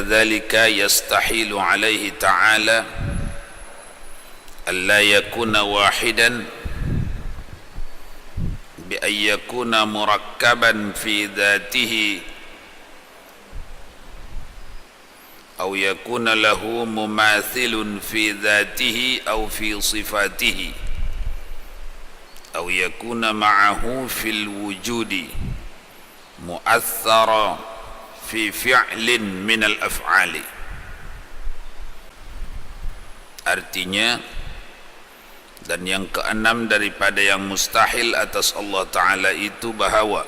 وكذلك يستحيل عليه تعالى ألا يكون واحدا بأن يكون مركبا في ذاته أو يكون له مماثل في ذاته أو في صفاته أو يكون معه في الوجود مؤثرا في فعل من الأفعال. Artinya, dan yang keenam daripada yang mustahil atas Allah Ta'ala itu bahawa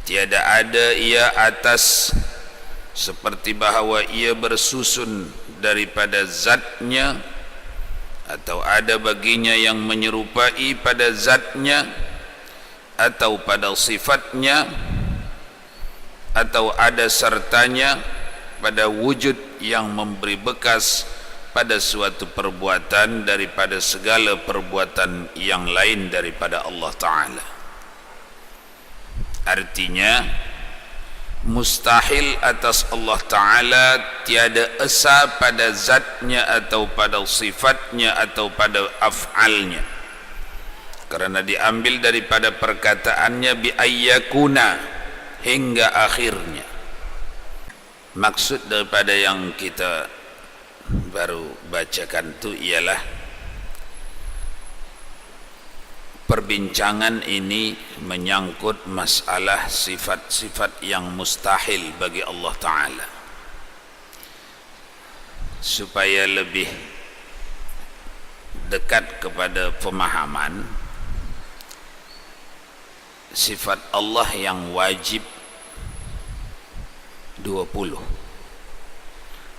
tiada ada ia atas seperti bahawa ia bersusun daripada zatnya, atau ada baginya yang menyerupai pada zatnya, atau pada sifatnya, atau ada sertanya pada wujud yang memberi bekas pada suatu perbuatan daripada segala perbuatan yang lain daripada Allah Ta'ala. Artinya, mustahil atas Allah Ta'ala tiada esa pada zatnya atau pada sifatnya atau pada af'alnya, karena diambil daripada perkataannya bi ayyakuna hingga akhirnya. Maksud daripada yang kita baru bacakan itu ialah perbincangan ini menyangkut masalah sifat-sifat yang mustahil bagi Allah Ta'ala. Supaya lebih dekat kepada pemahaman, sifat Allah yang wajib 20,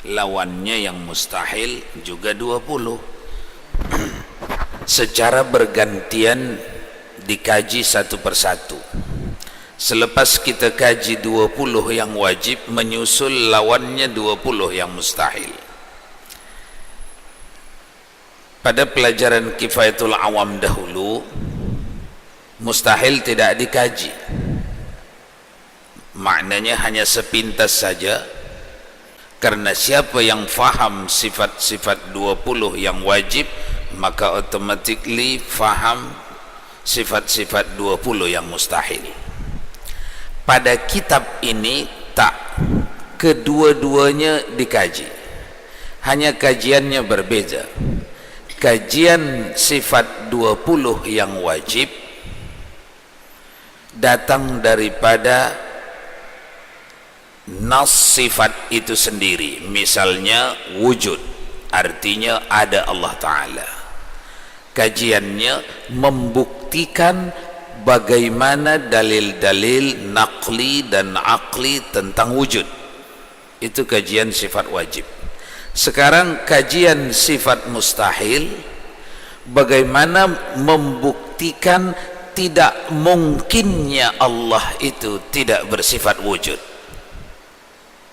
lawannya yang mustahil juga 20. Secara bergantian dikaji satu persatu. Selepas kita kaji 20 yang wajib, menyusul lawannya 20 yang mustahil. Pada pelajaran Kifayatul Awam dahulu, mustahil tidak dikaji, maknanya hanya sepintas saja, karena siapa yang faham sifat-sifat 20 yang wajib, maka automatically faham sifat-sifat 20 yang mustahil. Pada kitab ini tak, kedua-duanya dikaji, hanya kajiannya berbeza. Kajian sifat 20 yang wajib datang daripada nas sifat itu sendiri. Misalnya wujud, artinya ada Allah Ta'ala. Kajiannya membuktikan bagaimana dalil-dalil naqli dan aqli tentang wujud. Itu kajian sifat wajib. Sekarang kajian sifat mustahil, bagaimana membuktikan tidak mungkinnya Allah itu tidak bersifat wujud.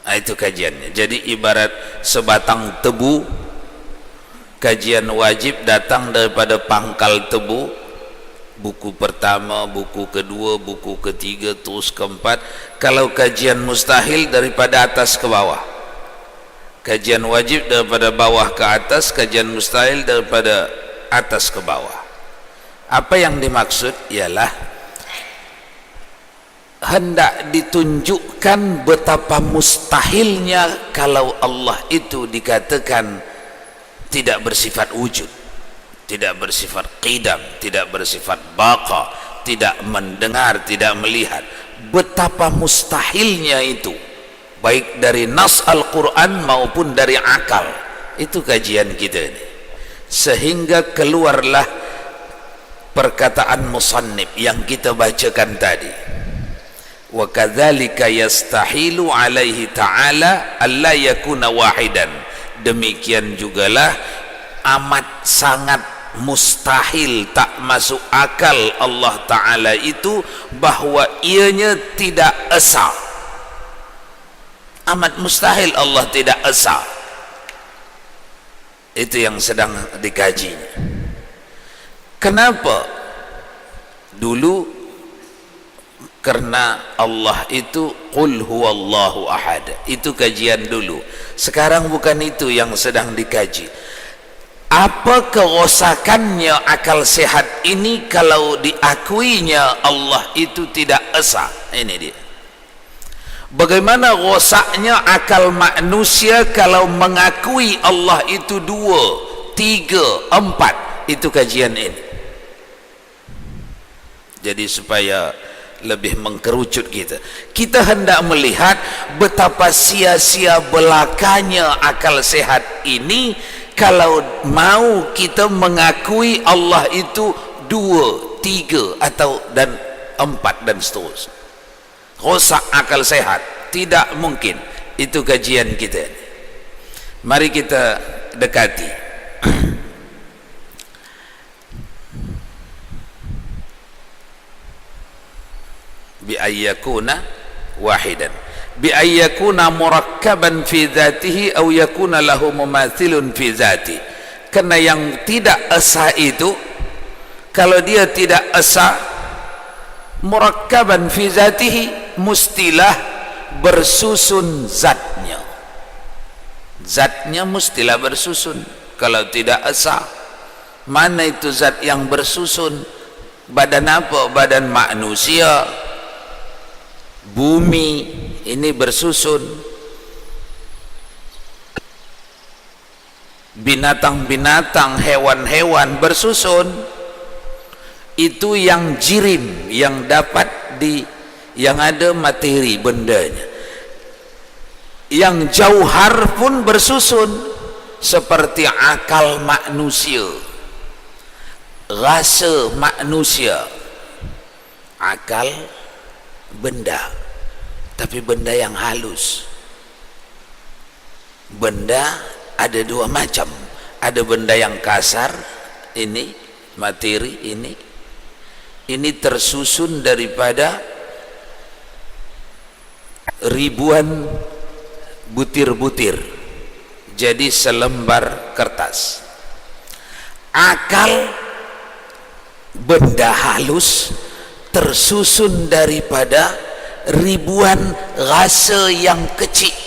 Nah, itu kajiannya. Jadi ibarat sebatang tebu, kajian wajib datang daripada pangkal tebu, buku pertama, buku kedua, buku ketiga, terus keempat. Kalau kajian mustahil daripada atas ke bawah, kajian wajib daripada bawah ke atas, kajian mustahil daripada atas ke bawah. Apa yang dimaksud ialah hendak ditunjukkan betapa mustahilnya kalau Allah itu dikatakan tidak bersifat wujud, tidak bersifat qidam, tidak bersifat baqa, tidak mendengar, tidak melihat. Betapa mustahilnya itu, baik dari nas Al-Quran maupun dari akal. Itu kajian kita ini, sehingga keluarlah perkataan musannif yang kita bacakan tadi, wa kadzalika yastahilu alaihi ta'ala alla yakuna wahidan. Demikian jugalah amat sangat mustahil, tak masuk akal Allah Ta'ala itu bahwa ianya tidak esa. Amat mustahil Allah tidak esa. Itu yang sedang dikajinya. Kenapa? Dulu Karena Allah itu qul huwallahu ahad. Itu kajian dulu. Sekarang bukan itu yang sedang dikaji. Apa kerosakannya akal sehat ini kalau diakuinya Allah itu tidak esa? Ini dia. Bagaimana rosaknya akal manusia kalau mengakui Allah itu 2, 3, 4? Itu kajian ini. Jadi supaya lebih mengkerucut kita hendak melihat betapa sia-sia belakanya akal sehat ini kalau mau kita mengakui Allah itu 2, 3 atau dan 4 dan seterusnya. Rosak akal sehat, tidak mungkin. Itu kajian kita. Mari kita dekati. Bi ayyakuna wahidan, bi ayyakuna murakkaban fi dzatihi aw yakuna lahu mumathilun fi dzati. Karena yang tidak esa itu, kalau dia tidak esa, murakkaban fi dzatihi, mustilah bersusun zatnya. Zatnya mustilah bersusun. Kalau tidak esa, mana itu zat yang bersusun? Badan apa? Badan manusia, bumi ini bersusun, binatang-binatang, hewan-hewan bersusun. Itu yang jirim, yang dapat yang ada materi bendanya. Yang jauhar pun bersusun, seperti akal manusia, rasa manusia. Akal benda, tapi benda yang halus. Benda ada 2 macam. Ada benda yang kasar, ini materi ini tersusun daripada ribuan butir-butir jadi selembar kertas. Akal benda halus tersusun daripada ribuan rasa yang kecil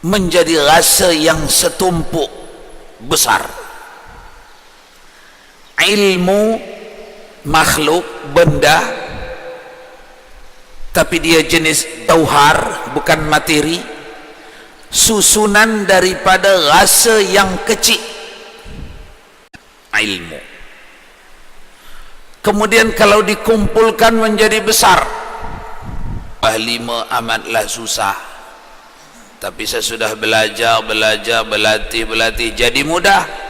menjadi rasa yang setumpuk besar. Ilmu makhluk benda, tapi dia jenis tauhar, bukan materi, susunan daripada rasa yang kecil. Ilmu kemudian kalau dikumpulkan menjadi besar. 5 amatlah susah, tapi saya sudah belajar, berlatih jadi mudah.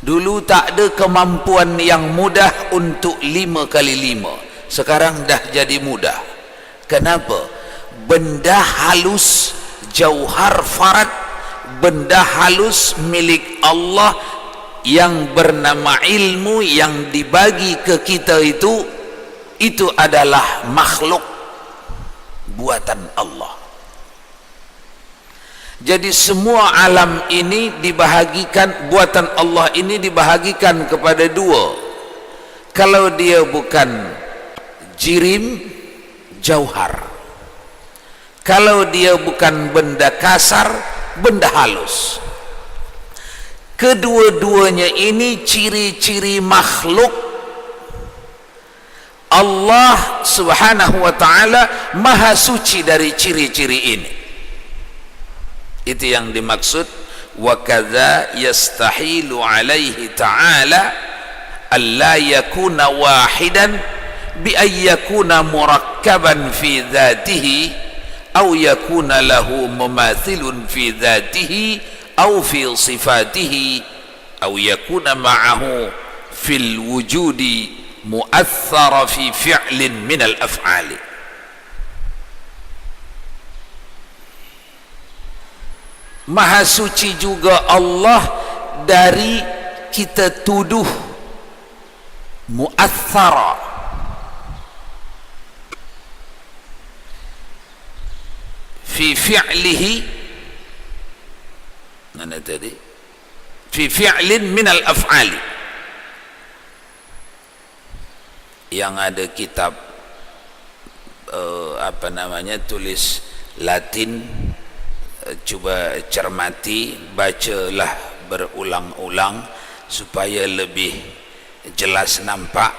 Dulu tak ada kemampuan yang mudah untuk 5 kali 5, sekarang dah jadi mudah. Kenapa? Benda halus, jauhar farad, benda halus milik Allah yang bernama ilmu yang dibagi ke kita itu adalah makhluk buatan Allah. Jadi semua alam ini dibahagikan, buatan Allah ini dibahagikan kepada 2. Kalau dia bukan jirim, jauhar. Kalau dia bukan benda kasar, benda halus. Kedua-duanya ini ciri-ciri makhluk Allah subhanahu wa ta'ala, maha suci dari ciri-ciri ini. Itu yang dimaksud wa kadza yastahilu alaihi ta'ala alla yakuna wahidan bi ay yakuna murakkaban fi dhatihi aw yakuna lahu mumathilun fi dhatihi أو في صفاته أو يكون معه في الوجود مؤثر في فعل من الأفعال. Maha suci juga Allah dari kita tuduh mu'athara, fi fi'lihi, mana tadi? Fi fi'lin min al-af'ali, yang ada kitab tulis Latin, cuba cermati, bacalah berulang-ulang supaya lebih jelas nampak,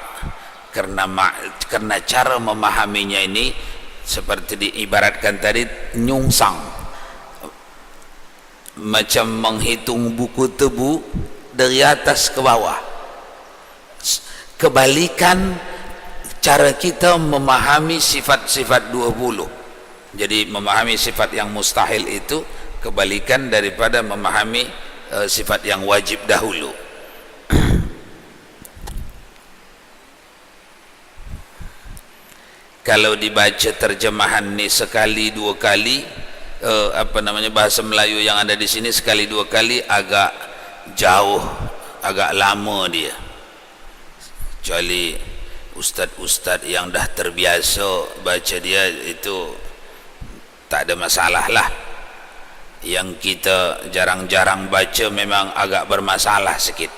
karena cara memahaminya ini seperti diibaratkan tadi nyungsang, macam menghitung buku tebu dari atas ke bawah. Kebalikan cara kita memahami sifat-sifat 20. Jadi memahami sifat yang mustahil itu kebalikan daripada memahami sifat yang wajib dahulu. Kalau dibaca terjemahan ni sekali dua kali, bahasa Melayu yang ada di sini sekali dua kali agak jauh, agak lama dia. Kecuali ustaz-ustaz yang dah terbiasa baca dia itu tak ada masalah lah. Yang kita jarang-jarang baca memang agak bermasalah sikit.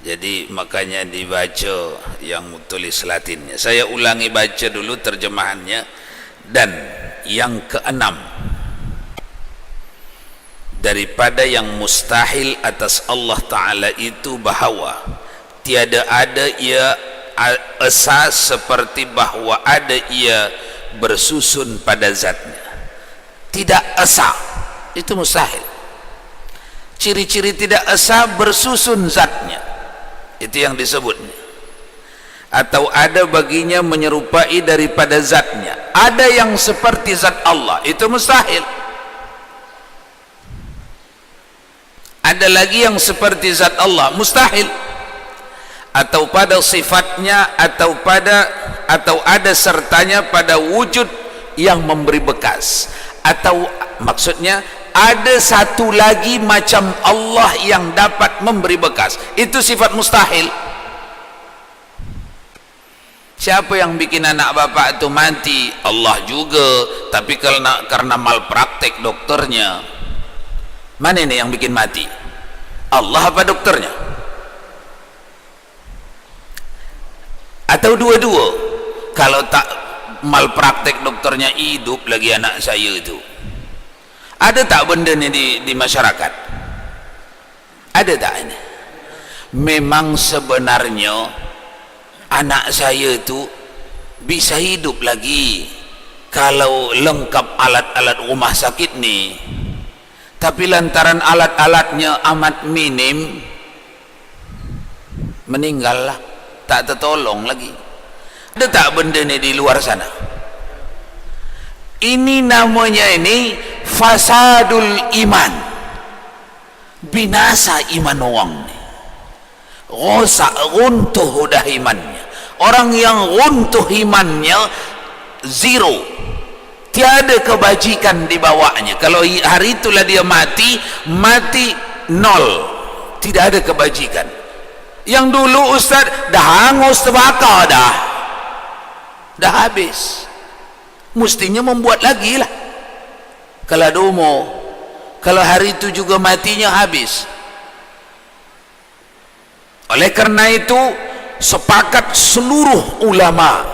Jadi makanya dibaca yang tulis Latinnya. Saya ulangi baca dulu terjemahannya. Dan yang keenam, daripada yang mustahil atas Allah Ta'ala itu bahawa tiada ada ia esa seperti bahawa ada ia bersusun pada zatnya. Tidak esa, itu mustahil. Ciri-ciri tidak esa bersusun zatnya, itu yang disebutnya. Atau ada baginya menyerupai daripada zatnya. Ada yang seperti zat Allah, itu mustahil. Ada lagi yang seperti zat Allah, mustahil. Atau pada sifatnya, atau ada sertanya pada wujud yang memberi bekas, atau maksudnya ada satu lagi macam Allah yang dapat memberi bekas, itu sifat mustahil. Siapa yang bikin anak bapak itu mati? Allah juga. Tapi karena malpraktek dokternya. Mana ini yang bikin mati? Allah apa dokternya? Atau dua-dua? Kalau tak malpraktek dokternya, hidup lagi anak saya itu. Ada tak benda ni di masyarakat? Ada tak ini? Memang sebenarnya anak saya itu bisa hidup lagi kalau lengkap alat-alat rumah sakit ni. Tapi lantaran alat-alatnya amat minim, meninggal lah, tak tertolong lagi. Ada tak benda ni di luar sana? Ini namanya fasadul iman, binasa iman orang ni. Rosak, runtuh dah imannya. Orang yang runtuh imannya zero, tiada kebajikan di bawahnya. Kalau hari itulah dia mati nol, tidak ada kebajikan. Yang dulu ustaz dah hangus terbakar dah habis, mestinya membuat lagi lah. Kalau ada umur, kalau hari itu juga matinya habis. Oleh kerana itu sepakat seluruh ulama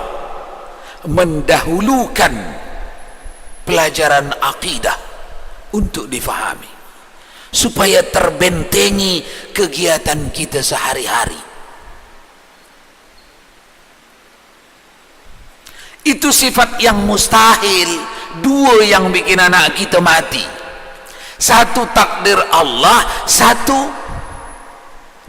mendahulukan pelajaran akidah untuk difahami supaya terbentengi kegiatan kita sehari-hari. Itu sifat yang mustahil. Dua yang bikin anak kita mati, satu takdir Allah, satu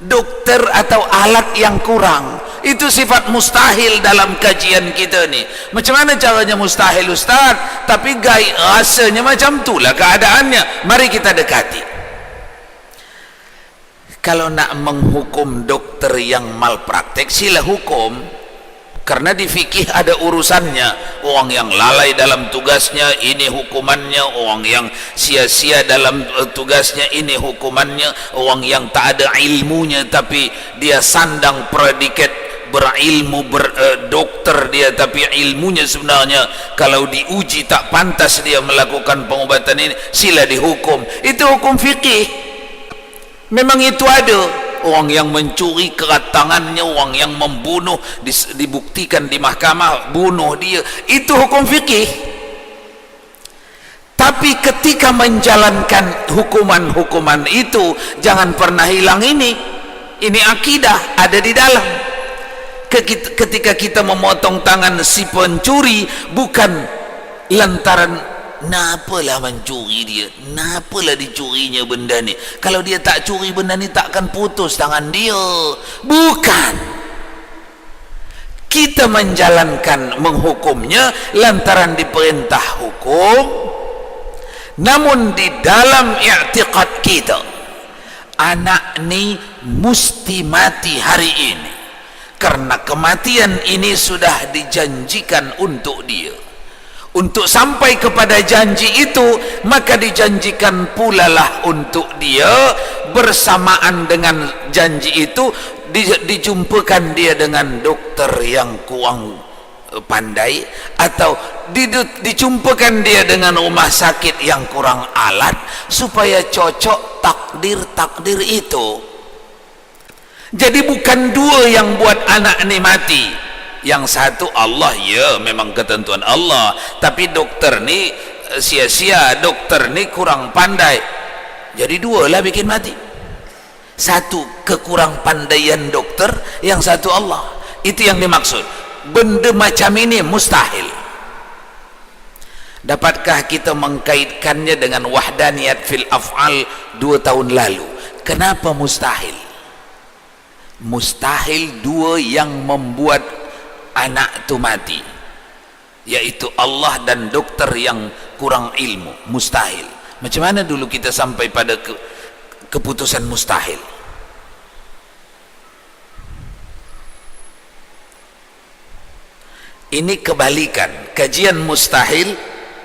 dokter atau alat yang kurang. Itu sifat mustahil dalam kajian kita ni. Macam mana caranya mustahil ustaz? Tapi rasanya macam itulah keadaannya. Mari kita dekati. Kalau nak menghukum dokter yang malpraktek, sila hukum. Karena di fikih ada urusannya. Orang yang lalai dalam tugasnya, ini hukumannya. Orang yang sia-sia dalam tugasnya, ini hukumannya. Orang yang tak ada ilmunya tapi dia sandang predikat berilmu, dokter dia, tapi ilmunya sebenarnya kalau diuji tak pantas dia melakukan pengobatan ini, sila dihukum. Itu hukum fikih. Memang itu ada. orang yang mencuri kerat tangannya, orang yang membunuh dibuktikan di mahkamah bunuh dia, itu hukum fikih. Tapi ketika menjalankan hukuman-hukuman itu, jangan pernah hilang ini akidah ada di dalam. Ketika kita memotong tangan si pencuri, bukan lantaran napalah mencuri dia, napalah dicurinya benda ni, kalau dia tak curi benda ni takkan putus tangan dia. Bukan, kita menjalankan menghukumnya lantaran diperintah hukum, namun di dalam i'tiqad kita anak ni mesti mati hari ini, karena kematian ini sudah dijanjikan untuk dia. Untuk sampai kepada janji itu, maka dijanjikan pula lah untuk dia bersamaan dengan janji itu dijumpakan dia dengan dokter yang kurang pandai, atau dijumpakan dia dengan rumah sakit yang kurang alat, supaya cocok takdir itu. Jadi bukan dua yang buat anak ni mati. Yang satu Allah, ya memang ketentuan Allah, tapi dokter ni sia-sia, dokter ni kurang pandai, jadi dua lah bikin mati. Satu kekurang pandaian dokter, yang satu Allah. Itu yang dimaksud. Benda macam ini mustahil. Dapatkah kita mengkaitkannya dengan wahdaniyat fil af'al 2 tahun lalu? Kenapa mustahil? Mustahil dua yang membuat anak tu mati, yaitu Allah dan dokter yang kurang ilmu. Mustahil. Macam mana dulu kita sampai pada keputusan mustahil? Ini kebalikan. Kajian mustahil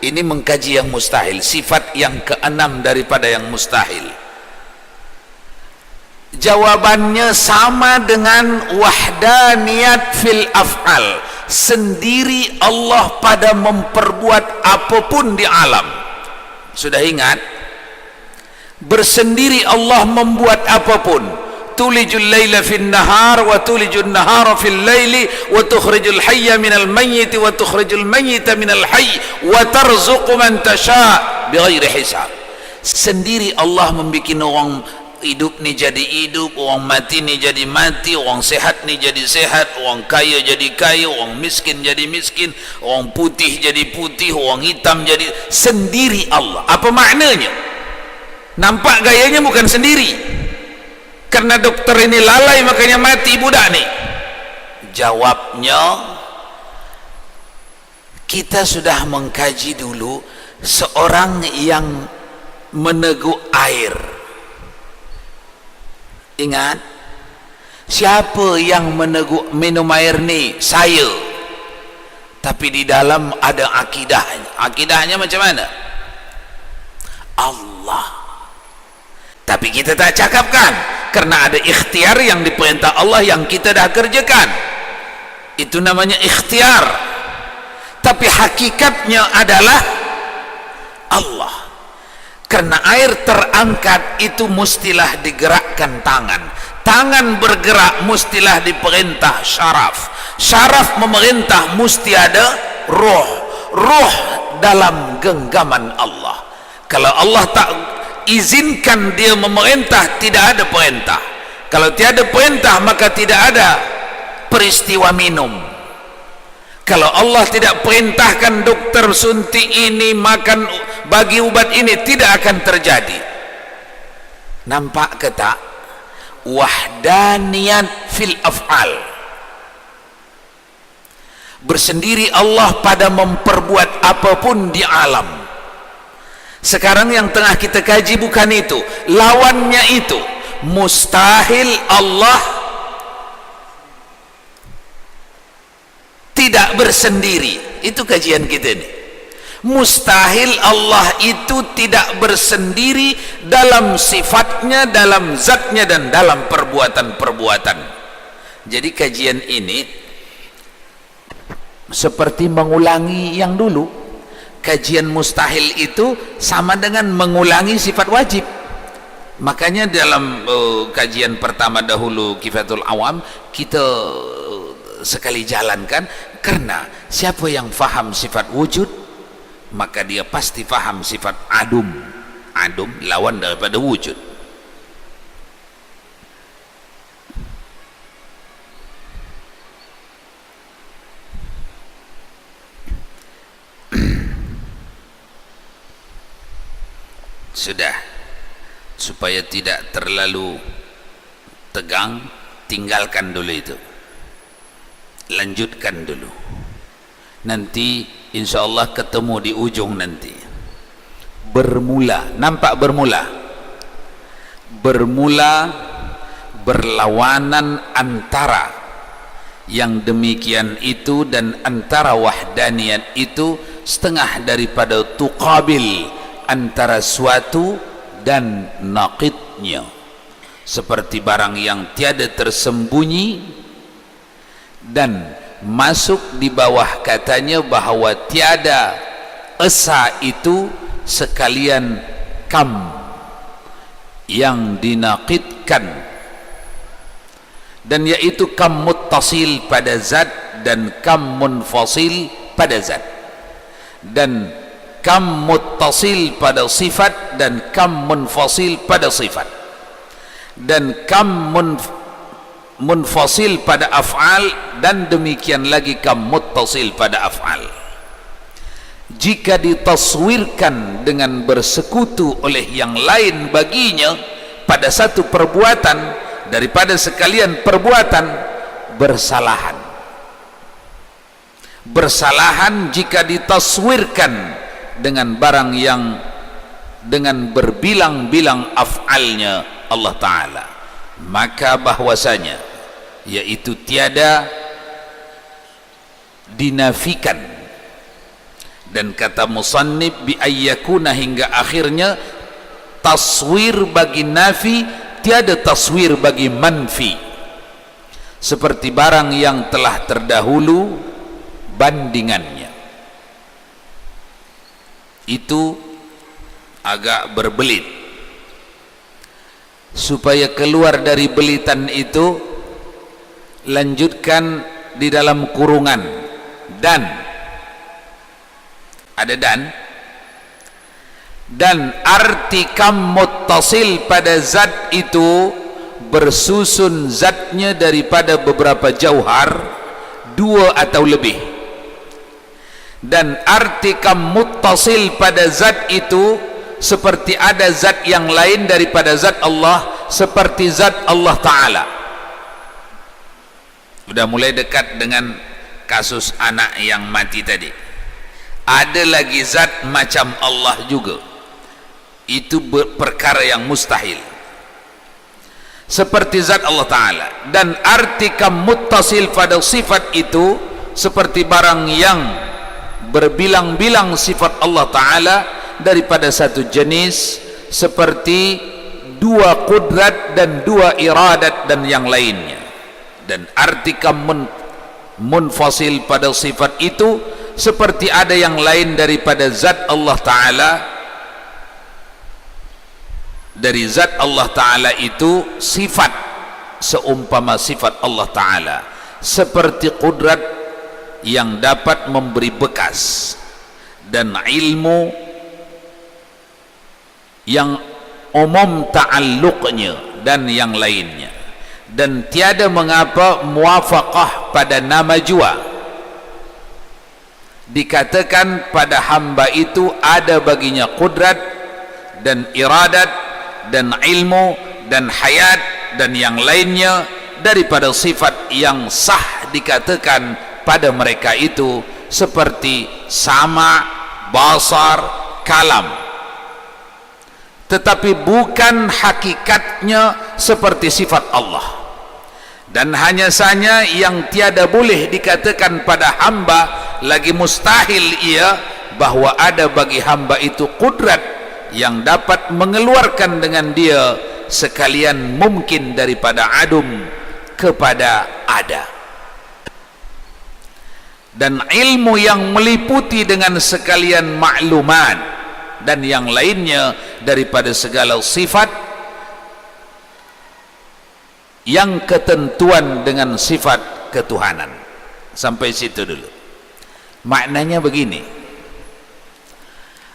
ini mengkaji yang mustahil, sifat yang keenam daripada yang mustahil. Jawabannya sama dengan wahdaniyat fil af'al. Sendiri Allah pada memperbuat apapun di alam. Sudah ingat? Bersendiri Allah membuat apapun. Tulijul laila fil nahar wa tulijul nahara fil laili wa tukhrijul hayya minal mayyiti wa tukhrijul mayyita minal hayy wa tarzuqu man tasha' bighairi hisab. Sendiri Allah membikin orang hidup ni jadi hidup, orang mati ni jadi mati, orang sehat ni jadi sehat, orang kaya jadi kaya, orang miskin jadi miskin, orang putih jadi putih, orang hitam jadi. Sendiri Allah. Apa maknanya? Nampak gayanya bukan sendiri, karena dokter ini lalai makanya mati budak ni. Jawabnya, kita sudah mengkaji dulu seorang yang meneguk air. Ingat, siapa yang meneguk minum air ni? Saya. Tapi di dalam ada akidahnya. Akidahnya macam mana? Allah. Tapi kita tak cakapkan, karena ada ikhtiar yang diperintah Allah yang kita dah kerjakan. Itu namanya ikhtiar. Tapi hakikatnya adalah Allah. Karena air terangkat itu mestilah digerakkan tangan. Tangan bergerak mestilah diperintah syaraf. Syaraf memerintah mesti ada roh. Roh dalam genggaman Allah. Kalau Allah tak izinkan dia memerintah, tidak ada perintah. Kalau tiada perintah, maka tidak ada peristiwa minum. Kalau Allah tidak perintahkan dokter suntik ini, makan, bagi ubat ini, tidak akan terjadi. Nampak ke tak? Wahdaniyat fil af'al. Bersendiri Allah pada memperbuat apapun di alam. Sekarang yang tengah kita kaji bukan itu, lawannya itu. Mustahil Allah tidak bersendiri. Itu kajian kita ni. Mustahil Allah itu tidak bersendiri dalam sifatnya, dalam zatnya, dan dalam perbuatan-perbuatan. Jadi kajian ini seperti mengulangi yang dulu. Kajian mustahil itu sama dengan mengulangi sifat wajib. Makanya dalam kajian pertama dahulu Kifatul Awam kita sekali jalankan, karena siapa yang faham sifat wujud maka dia pasti faham sifat adum. Adum lawan daripada wujud. Sudah, supaya tidak terlalu tegang, tinggalkan dulu itu, lanjutkan dulu, nanti insya Allah ketemu di ujung nanti. Bermula, nampak bermula berlawanan antara yang demikian itu dan antara wahdaniyat itu, setengah daripada tuqabil antara suatu dan naqidnya, seperti barang yang tiada tersembunyi dan masuk di bawah katanya bahawa tiada esa itu sekalian kam yang dinaqidkan, dan yaitu kam muttasil pada zat dan kam munfasil pada zat, dan kam muttasil pada sifat dan kam munfasil pada sifat, dan kam munfasil pada af'al, dan demikian lagi kam muttasil pada af'al. Jika ditaswirkan dengan bersekutu oleh yang lain baginya pada satu perbuatan daripada sekalian perbuatan, bersalahan jika ditaswirkan dengan barang yang dengan berbilang-bilang af'alnya Allah Ta'ala, maka bahwasanya yaitu tiada dinafikan. Dan kata musannif bi ayyakuna hingga akhirnya, taswir bagi nafi, tiada taswir bagi manfi, seperti barang yang telah terdahulu bandingannya. Itu agak berbelit. Supaya keluar dari belitan itu, lanjutkan di dalam kurungan dan, ada dan arti kam muttasil pada zat itu bersusun zatnya daripada beberapa jauhar, dua atau lebih, dan arti kam muttasil pada zat itu seperti ada zat yang lain daripada zat Allah, seperti zat Allah Ta'ala. Sudah mulai dekat dengan kasus anak yang mati tadi. Ada lagi zat macam Allah juga, itu perkara yang mustahil, seperti zat Allah Ta'ala. Dan arti kam muttasil pada sifat itu seperti barang yang berbilang-bilang sifat Allah Ta'ala daripada satu jenis, seperti dua qudrat dan dua iradat dan yang lainnya. Dan arti kam munfasil pada sifat itu seperti ada yang lain daripada zat Allah Ta'ala. Dari zat Allah Ta'ala itu sifat seumpama sifat Allah Ta'ala, seperti qudrat yang dapat memberi bekas, dan ilmu yang umum ta'alluqnya dan yang lainnya. Dan tiada mengapa muwafaqah pada nama jua dikatakan pada hamba itu ada baginya qudrat dan iradat dan ilmu dan hayat dan yang lainnya daripada sifat yang sah dikatakan pada mereka itu, seperti sama, basar, kalam, tetapi bukan hakikatnya seperti sifat Allah. Dan hanya saja yang tiada boleh dikatakan pada hamba, lagi mustahil ia, bahwa ada bagi hamba itu qudrat yang dapat mengeluarkan dengan dia sekalian mungkin daripada adum kepada ada, dan ilmu yang meliputi dengan sekalian maklumat dan yang lainnya daripada segala sifat yang ketentuan dengan sifat ketuhanan. Sampai situ dulu. Maknanya begini,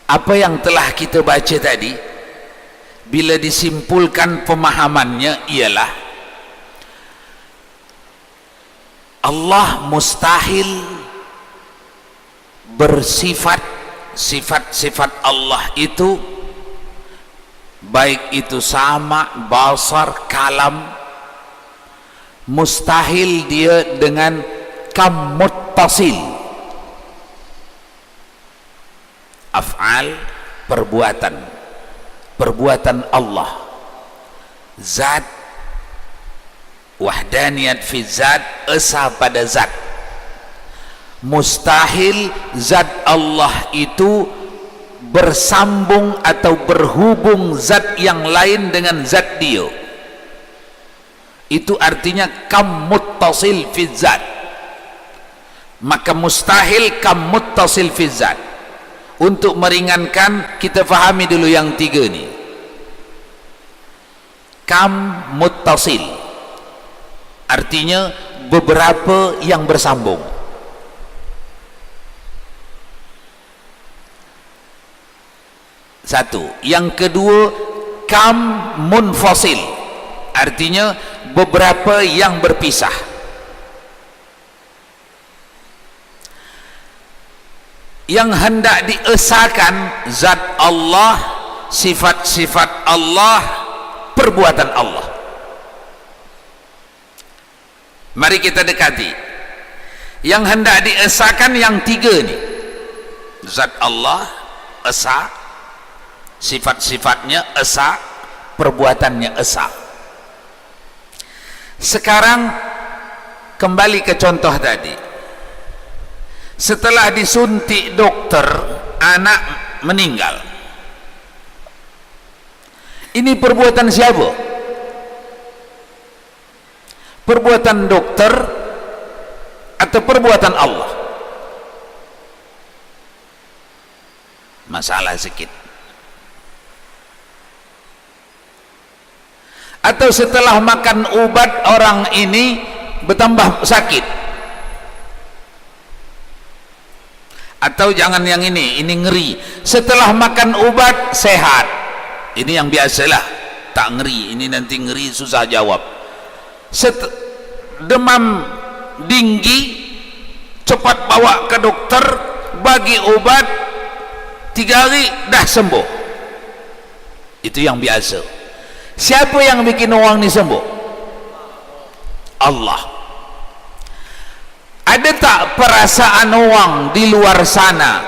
apa yang telah kita baca tadi, bila disimpulkan pemahamannya ialah Allah mustahil bersifat, sifat-sifat Allah itu baik itu sama, basar, kalam, mustahil dia dengan kam muttasil, af'al, perbuatan Allah, zat, wahdaniyat fi zat, esa pada zat. Mustahil zat Allah itu bersambung atau berhubung zat yang lain dengan zat dia. Itu artinya kam muttasil fi zat. Maka mustahil kam muttasil fi zat. Untuk meringankan, kita fahami dulu yang tiga ni. Kam muttasil artinya beberapa yang bersambung. Satu. Yang kedua, kam munfasil artinya beberapa yang berpisah. Yang hendak diesakan zat Allah, sifat-sifat Allah, perbuatan Allah. Mari kita dekati. Yang hendak diesakan yang tiga ni, zat Allah esa, sifat-sifatnya esa, perbuatannya esa. Sekarang kembali ke contoh tadi. Setelah disuntik dokter, anak meninggal. Ini perbuatan siapa? Perbuatan dokter atau perbuatan Allah? Masalah sikit. Atau setelah makan ubat orang ini bertambah sakit? Atau jangan yang ini ngeri, setelah makan obat sehat. Ini yang biasalah, tak ngeri. Ini nanti ngeri susah jawab. Demam tinggi, cepat bawa ke dokter, bagi obat, 3 hari dah sembuh. Itu yang biasa. Siapa yang bikin orang ni sembuh? Allah. Ada tak perasaan orang di luar sana,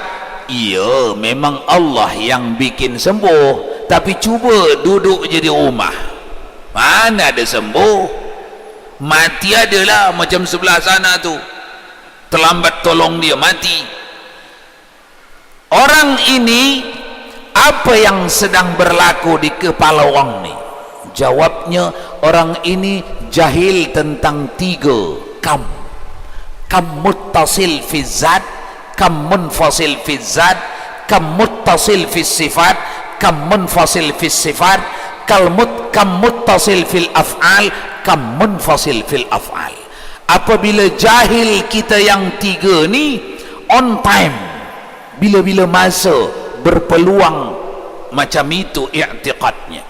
iya memang Allah yang bikin sembuh, tapi cuba duduk je di rumah, mana ada sembuh? Mati adalah, macam sebelah sana tu, terlambat tolong dia mati. Orang ini, apa yang sedang berlaku di kepala orang ni? Jawabnya, orang ini jahil tentang 3 kam. Kam muttasil fi zat, kam munfasil fi zat, kam muttasil fi sifat, kam munfasil fi sifat, kam muttasil fil af'al, kam munfasil fil af'al. Apabila jahil kita yang 3 ni, on time, bila-bila masa berpeluang macam itu i'tiqadnya.